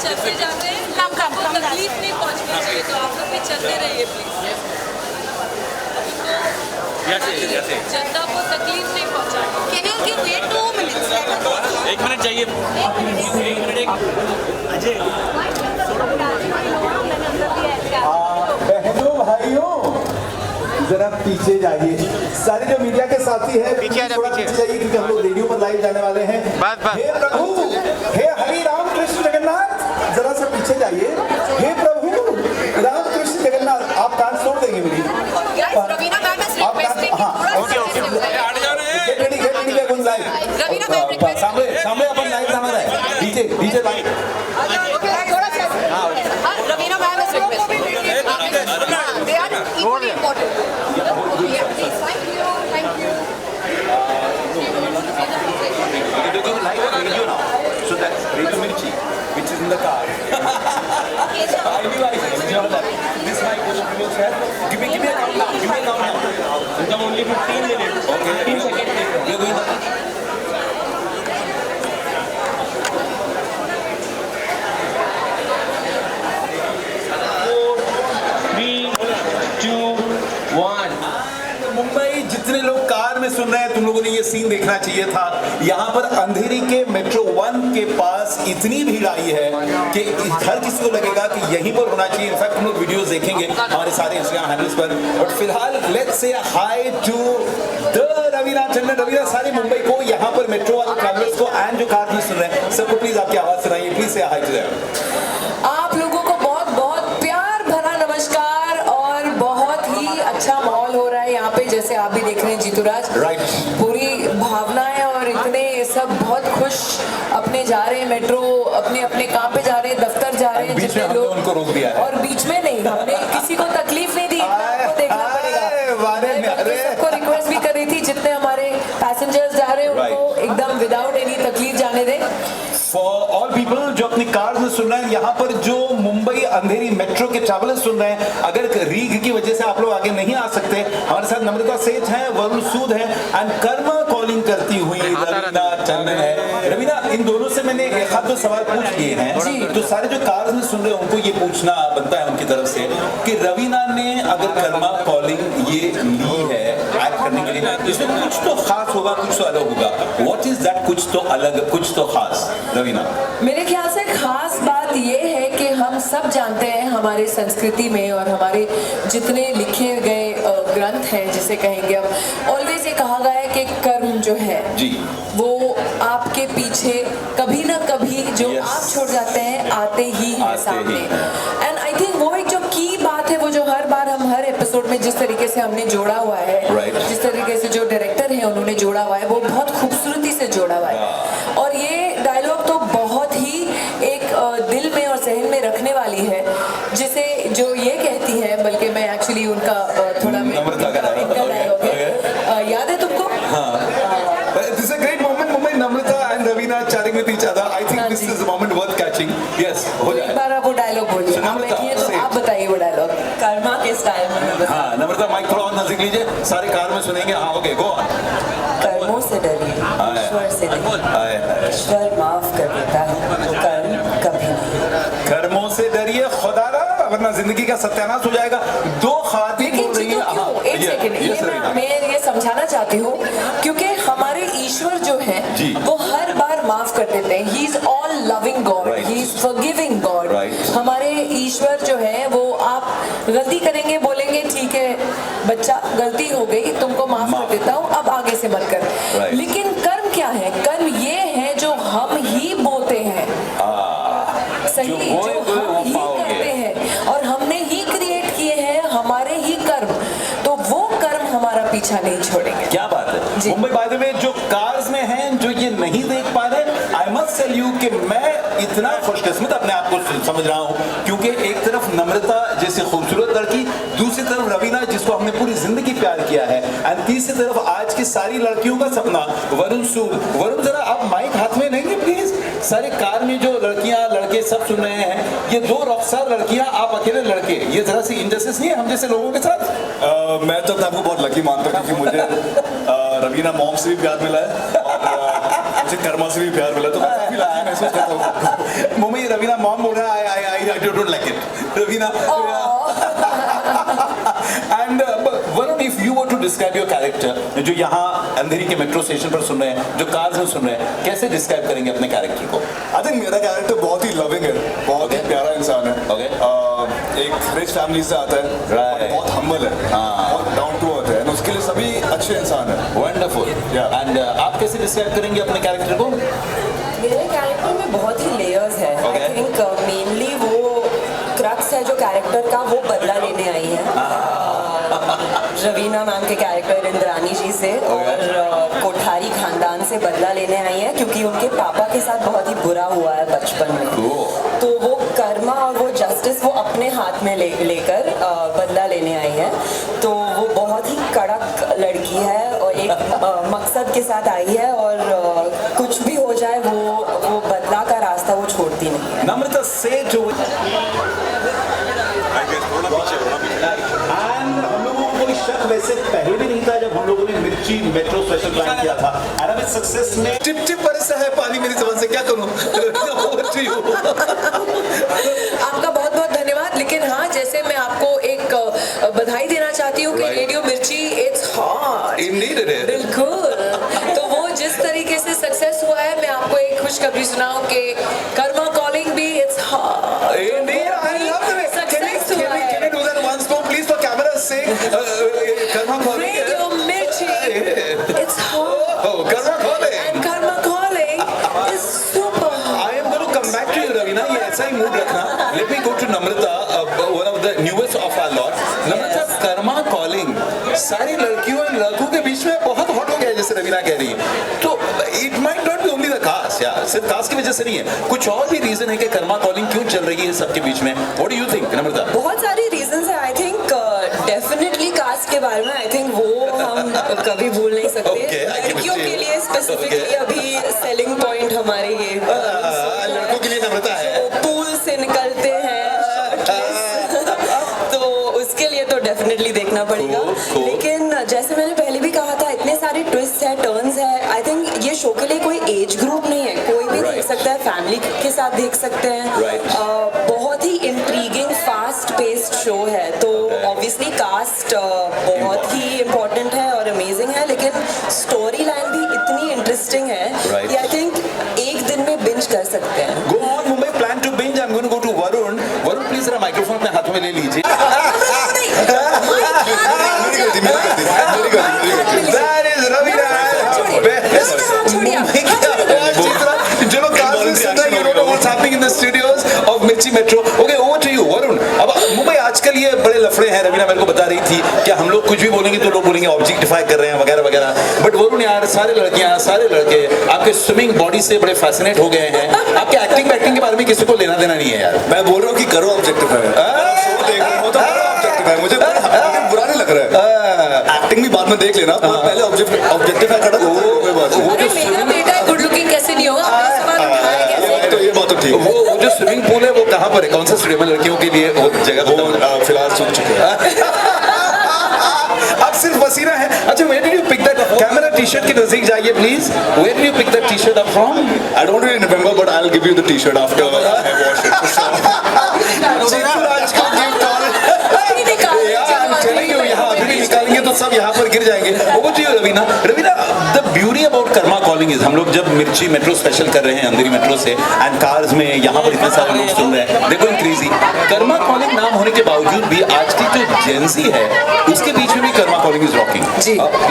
चलते जाते हैं, आपको तकलीफ नहीं पहुंचनी चाहिए, तो आप लोग भी चलते रहिए प्लीज। जनता को तकलीफ नहीं पहुंचानी। Can you give me 2 minutes? 1 minute चाहिए। अजय बहनों भाइयों जरा पीछे जाइए। सारे जो मीडिया के साथी हैं पीछे आ जा, थोड़ा पीछे। पीछे जाइए क्योंकि हम लोग रेडियो पर लाइव जाने वाले हैं। बस, बस। हे प्रभु, हे हरि राम कृष्ण जगन्नाथ, जरा सा पीछे जाइए। हे प्रभु राम कृष्ण जगन्नाथ, आप कान छोड़ देंगे मेरी। Ravina ma'am is requesting हाँ, okay okay get ready, we are going live. Ravina ma'am requesting. सामने अपन लाइव जाना है। DJ live. Ravina ma'am is requesting. They are equally important. Okay, please. Thank you. Thank you. So that's Radio Mirchi, which is in the car. I knew I enjoyed that. This mic was give me a countdown. Give me a countdown. only 15 minutes. Okay. 15 seconds. We're going to 4, 3, 2, 1. Mumbai जितने लोग car में सुन रहे हैं, तुम लोगों ने ये scene देखना चाहिए था। यहाँ पर अंधेरी के मेट्रो 1 के पास इतनी भीड़ आई है कि हर किसी को लगेगा कि यहीं पर होना चाहिए। इनफैक्ट हम लोग वीडियोस देखेंगे हमारे सारे इंस्टाग्राम हैंडल्स पर। बट फिलहाल let's say hi to the Raveena Chandan. Raveena सारे मुंबई को, यहाँ पर मेट्रो वाले ट्रैवलर्स को एंड जो कार में सुन रहे हैं सबको प्लीज आपकी आवाज सुनाइए। प्लीज से हाय टू देम। आप लोगों को बहुत बहुत प्यार भरा नमस्कार और बहुत ही अच्छा माहौल हो रहा है यहाँ पे, जैसे आप भी देख रहे हैं जीतूराज। राइट। पूरी भावनाएं और इतने सब बहुत खुश अपने जा रहे हैं, मेट्रो अपने अपने काम पे जा रहे हैं, दफ्तर जा रहे हैं बीच में जितने हमने लोग। उनको रोक दिया है। और बीच में नहीं, हमने किसी को तकलीफ नहीं दी, आपको देखना पड़ेगा। मैं सबको रिक्वेस्ट भी कर रही थी जितने हमारे पैसेंजर्स जा रहे हैं उनको एकदम विदाउट एनी तकलीफ जाने दें। फॉर ऑल पीपल जो अपनी कार में सुन रहे हैं, यहाँ पर जो मुंबई अंधेरी मेट्रो के ट्रैवलर्स सुन रहे हैं, अगर रीग की वजह से आप लोग आगे नहीं आ सकते, हमारे साथ नम्रता सेठ हैं, वरुण सूद हैं एंड कर्मा कॉलिंग करती हुई रवीना चंदन है। रवीना, इन दोनों से मैंने एक आध दो सवाल पूछ लिए हैं, तो सारे जो कार में सुन रहे हैं उनको ये पूछना बनता है उनकी तरफ से कि रवीना ने अगर कर्मा कॉलिंग ये ली है एक्ट करने के लिए, इसमें कुछ तो खास होगा, कुछ तो अलग होगा। व्हाट इज दैट कुछ तो अलग, कुछ तो खास? रवीना, मेरे ख्याल से खास बात ये है कि हम सब जानते हैं हमारे संस्कृति में और हमारे जितने लिखे गए ग्रंथ हैं, जिसे कहेंगे हम, ऑलवेज ये कहा गया है कि कर्म जो है जी वो आपके पीछे कभी ना कभी जो आप छोड़ जाते हैं आते ही है सामने। एंड आई थिंक वो एक जो की बात है, वो जो हर बार हम हर एपिसोड में जिस तरीके से हमने जोड़ा हुआ है, जिस तरीके से जो डायरेक्टर है उन्होंने जोड़ा हुआ है, वो बहुत खूबसूरती से जोड़ा हुआ है। और ये डायलॉग तो बहुत ही एक दिल में और जहन में रखने वाली है, जिसे जो ये कहती है, बल्कि मैं एक्चुअली उनका थोड़ा नम्रता का डायलॉग है, याद है तुमको? This is a great moment, Mumbai, Namrata and Ravina chatting with each other. I think this is a moment worth catching. Yes, हो एक जाए। बार आप वो डायलॉग बोलिए, आप बैठिए तो आप बताइए वो डायलॉग कर्मा के स्टाइल में। हाँ, नम्रता माइक थोड़ा और नजदीक लीजिए, सारे कार में सुनेंगे। हाँ, ओके, गो ऑन। कर्मों से डरिए, ईश्वर से नहीं। ईश्वर माफ कर देता है, कर्म कभी नहीं। कर्मों से डरिए खुदारा, वरना जिंदगी का सत्यानाश हो जाएगा। दो खातिन बोल रही है। एक सेकंड, मैं ये समझाना चाहती हूँ, क्योंकि हमारे ईश्वर जो है वो हर बार माफ कर देते हैं। He is all loving God, he is forgiving God. हमारे ईश्वर जो है वो, आप गलती करेंगे, बोलेंगे ठीक है बच्चा गलती हो गई, तुमको माफ कर देता हूँ, अब आगे से मत कर। लेकिन कर्म क्या है? कर्म ये है जो हम ही बोते हैं, सही, जो हम ही करते हैं और हमने ही क्रिएट किए हैं, हमारे ही कर्म, तो वो कर्म हमारा पीछा नहीं छोड़ेंगे। क्या बात है। मुंबई बाय द वे जो कार्स में हैं, जो ये नहीं देख पा रहे, आई मस्ट टेल यू कि मैं इतना खुशकिस्मत अपने आप को समझ रहा हूँ, क्योंकि एक तरफ नम्रता जैसी खूबसूरत लड़की, दूसरी तरफ रवीना जिसको हमने पूरी जिंदगी प्यार किया है, एंड तीसरी तरफ आज की सारी लड़कियों का सपना वरुण सूद। वरुण जरा आप माइक हाथ में लेंगे प्लीज। सारे कार में जो लड़कियां लड़के सब सुन रहे हैं, ये दो रॉकस्टार लड़कियां, आप अकेले लड़के, ये जरा सी इनजस्टिस नहीं है हम जैसे लोगों के साथ? मैं तो आपको बहुत लकी मानता हूँ क्योंकि मुझे रवीना मॉम से भी प्यार मिला है और मुझे मुझे कर्मा से भी प्यार मिला तो मैं काफी लकी महसूस करता हूँ। मुंबई रवीना मॉम बोल रहा है I don't like it Raveena and Varun if you were to describe your character जो यहाँ अंधेरी के मेट्रो स्टेशन पर सुन रहे हैं जो कार्स में सुन रहे हैं कैसे डिस्क्राइब करेंगे अपने कैरेक्टर को? आई थिंक मेरा कैरेक्टर बहुत ही लविंग है, बहुत ही प्यारा इंसान है। एक रिच फैमिली से आता है, बहुत हम्बल है, बहुत डाउन टू अर्थ है, उसके लिए सभी अच्छे इंसान है। वंडरफुल। एंड आप कैसे डिस्क्राइब करेंगे अपने कैरेक्टर को? मेरे कैरेक्टर में बहुत ही लेयर्स है। आई थिंक मेनली वो क्रक्स है जो कैरेक्टर का, वो बदला लेने आई है रवीना मैम के कैरेक्टर इंद्रानी जी से और कोठारी खानदान से बदला लेने आई है क्योंकि उनके पापा के साथ बहुत ही बुरा हुआ है बचपन में। तो वो कर्मा और वो जस्टिस वो अपने हाथ में लेकर बदला लेने आई है। तो वो बहुत ही कड़क लड़की है और एक मकसद के साथ आई है और कुछ भी हो जाए वो बदला का रास्ता वो छोड़ती नहीं है। नम्रता सेठ हम लोगों को कोई शक वैसे पहले भी नहीं था जब हम लोगों ने मिर्ची मेट्रो स्पेशल प्लान किया था एंड अब इस सक्सेस में टिप टिप बरसा है पानी मेरी जबान से, क्या करूं? आपका बहुत बहुत धन्यवाद। लेकिन हाँ, जैसे मैं आपको एक बधाई देना चाहती हूँ कि रेडियो मिर्ची इट्स हॉट। बिल्कुल। तो वो जिस तरीके से सक्सेस हुआ है, मैं आपको एक खुशखबरी सुनाऊं कि कर्मा कॉलिंग भी it's hot. Karma calling. Radio Mirchi, it's hot. Oh, Karma calling. And Karma calling is super hot. I am going to come back to you, Ravina. ये ऐसा ही मूड रखना. Let me go to Namrata, one of the newest of our lot. Namrata, Karma calling. सारी लड़कियों और लड़कों के बीच में बहुत हॉट हो गया है जैसे रवीना कह रही है. तो it might not be only the cast, यार. सिर्फ कास्ट की वजह से नहीं है. कुछ और भी रीजन है कि कर्मा कॉलिंग क्यों चल रही है सबके बीच में. What do you think, Namrata? बहुत सारी रीजंस है. आई थिंक डेफिनेटली कास्ट के बारे में आई थिंक वो हम कभी भूल नहीं सकते. लड़कियों के लिए स्पेसिफिकली अभी सेलिंग पॉइंट हमारे ये लड़कों के लिए नम्रता है. पूल से निकलते हैं तो उसके लिए तो डेफिनेटली देखना पड़ेगा. लेकिन जैसे मैंने पहले भी कहा था, इतने सारे ट्विस्ट है, टर्न्स है. आई थिंक ये शो के लिए कोई एज ग्रुप नहीं है, कोई भी देख सकता है, फैमिली के साथ देख सकते हैं. बहुत ही इंट्रीगिंग फास्ट पेस्ड शो है. तो ऑब्वियसली कास्ट बहुत ही इम्पोर्टेंट है और अमेजिंग है, लेकिन स्टोरी लाइन भी इतनी इंटरेस्टिंग है कि आई थिंक एक दिन में बिंज कर सकते हैं. Go on Mumbai, plan to binge. I'm going to go to Varun. Varun, please जरा माइक्रोफोन अपने हाथ में ले लीजिए. That is Ravina. जो लोग कास्ट में सुन रहे हैं, you don't know what's happening in the studios of Mirchi Metro. Okay, over to you, Varun. अब मुंबई आजकल ये बड़े लफड़े हैं. रवीना मेरे को बता रही थी कि हम लोग कुछ भी बोलेंगे तो लोग बोलेंगे ऑब्जेक्टिफाई कर रहे हैं वगैरह वगैरह. बट वरुण यार, सारे लड़कियां सारे लड़के आपके स्विमिंग बॉडी से बड़े फैसिनेट हो गए हैं. आपके एक्टिंग के बारे में किसी को लेना देना नहीं है यार. मैं बोल रहा हूँ कि करो ऑब्जेक्टिफाई. देख रहा हूँ तो ऑब्जेक्टिफाई मुझे बुरा नहीं लग रहा है. एक्टिंग भी बाद में देख लेना, पहले ऑब्जेक्टिफाई करो. अरे मेरा बेटा गुड लुकिंग कैसे नहीं होगा? तो ये बात तो ठीक. वो जो स्विमिंग पूल है वो कहाँ पर है? कौन सा स्टेडियम है लड़कियों के लिए? वो जगह वो फिलहाल सूख चुके हैं. अब सिर्फ वसीरा है. अच्छा, where did you pick that? Camera T-shirt के नजदीक जाइए please. Where did you pick that t-shirt up from? I don't really remember, but I'll give you the t-shirt after I wash it for sure. निकालेंगे तो सब यहाँ पर गिर जाएंगे. वो चाहिए Raveena. Raveena, the beauty about Karma calling is, हम लोग जब मिर्ची मेट्रो स्पेशल कर रहे हैं अंधेरी मेट्रो से एंड कार्स में यहाँ पर इतने सारे लोग सुन रहे हैं, देखो क्रेजी. कर्मा कॉलिंग नाम होने के बावजूद भी आज की जो जेंजी है उसके बीच में भी karma calling is rocking.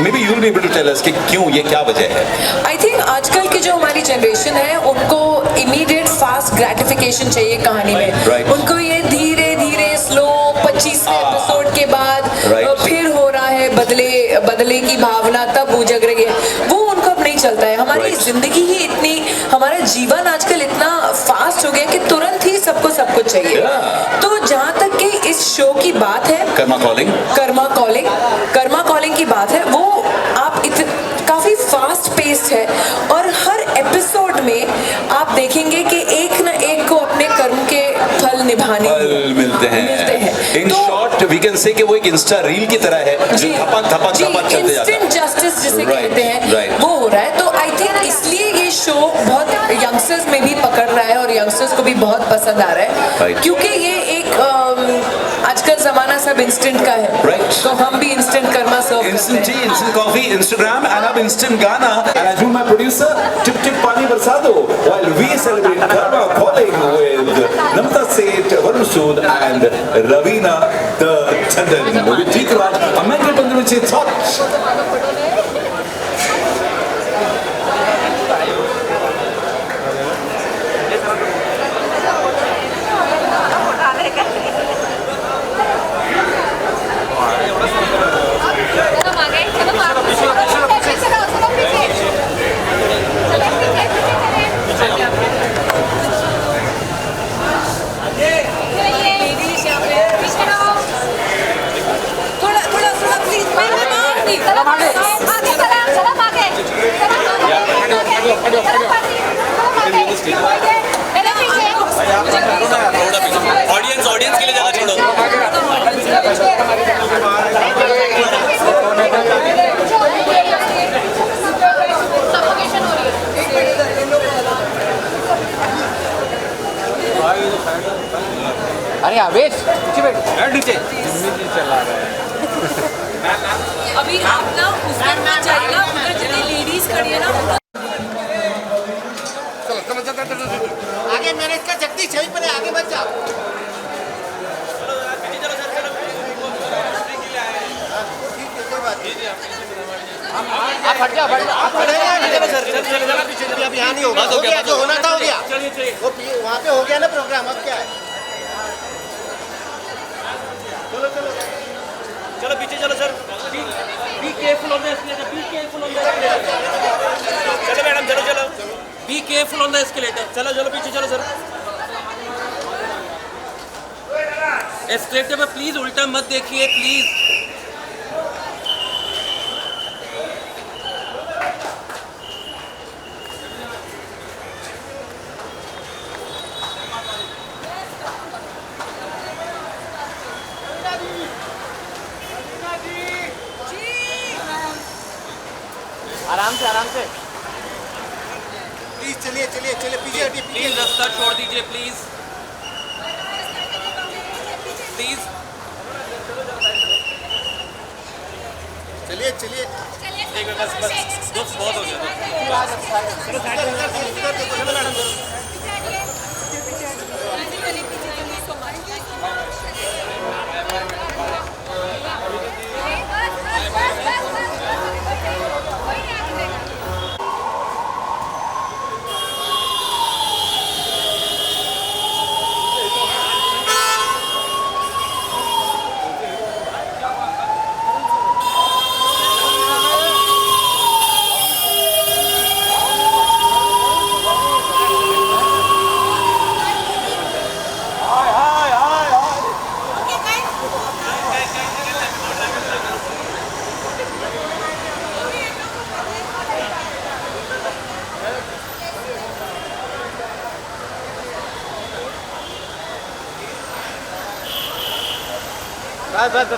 Maybe you will be able to tell us कि क्यों, ये क्या वजह है? आई थिंक आजकल की जो हमारी जनरेशन है उनको इमीडिएट फास्ट ग्रेटिफिकेशन चाहिए कहानी में. उनको ये धीरे धीरे स्लो 25 एपिसोड के बाद फिर हो रहा है बदले की भावना तब उजग रही है, वो उनको अब नहीं चलता है. हमारी जिंदगी ही इतनी, हमारा जीवन आजकल इतना फास्ट हो गया कि तुरंत ही सबको सब कुछ चाहिए. तो जहाँ तक कि इस शो की बात है, कर्मा कॉलिंग की बात है, वो आप काफी फास्ट पेस्ड है और हर एपिसोड में आप देखेंगे कि एक ना एक को अपने कर्म के फल निभाने मिलते हैं. In short we can say कि वो एक इंस्टा रील की तरह है जो थपक चलते जाता है. इंस्टेंट जस्टिस जिसे कहते हैं वो हो रहा है. तो आई थिंक इसलिए ये शो बहुत यंगस्टर्स में भी पकड़ रहा है और यंगस्टर्स को भी बहुत पसंद आ रहा है Right. क्योंकि ये एक आजकल जमाना सब इंस्टेंट का है Right. तो हम भी instant Karma serve Instant tea, instant coffee, Instagram, and अब instant गाना. And as my producer, tip tip पानी बरसा दो. While we celebrate Karma calling with Namrata Seth, Varun Sood, and Ravina the Tandon. With Jeet Raj, a mental Pandamachi thought. Audience के लिए जगह छोड़ो. अरे आवेश पीछे बैठ नीचे अभी आप ना उस दिन में जाइएगा उधर जितनी लेडीज खड़ी है ना आगे मैंने इसका जगदीश यहीं पर है, आगे मत जा. आप हट जा आप खड़े हैं अब यहाँ नहीं होगा. हो गया जो होना था हो गया. वो वहाँ पे हो गया ना प्रोग्राम. अब क्या है. चलो पीछे चलो sir. Be careful on the escalator. Be careful on the escalator. चलो मैडम चलो चलो. Be careful on the escalator. चलो चलो पीछे चलो सर. एस्केलेटर पे प्लीज उल्टा मत देखिए प्लीज. आराम से प्लीज चलिए पीछे हटिए. प्लीज रास्ता छोड़ दीजिए प्लीज प्लीज. चलिए एक मिनट बस दोस्त बहुत हो गया. चलो मैडम चलो. बस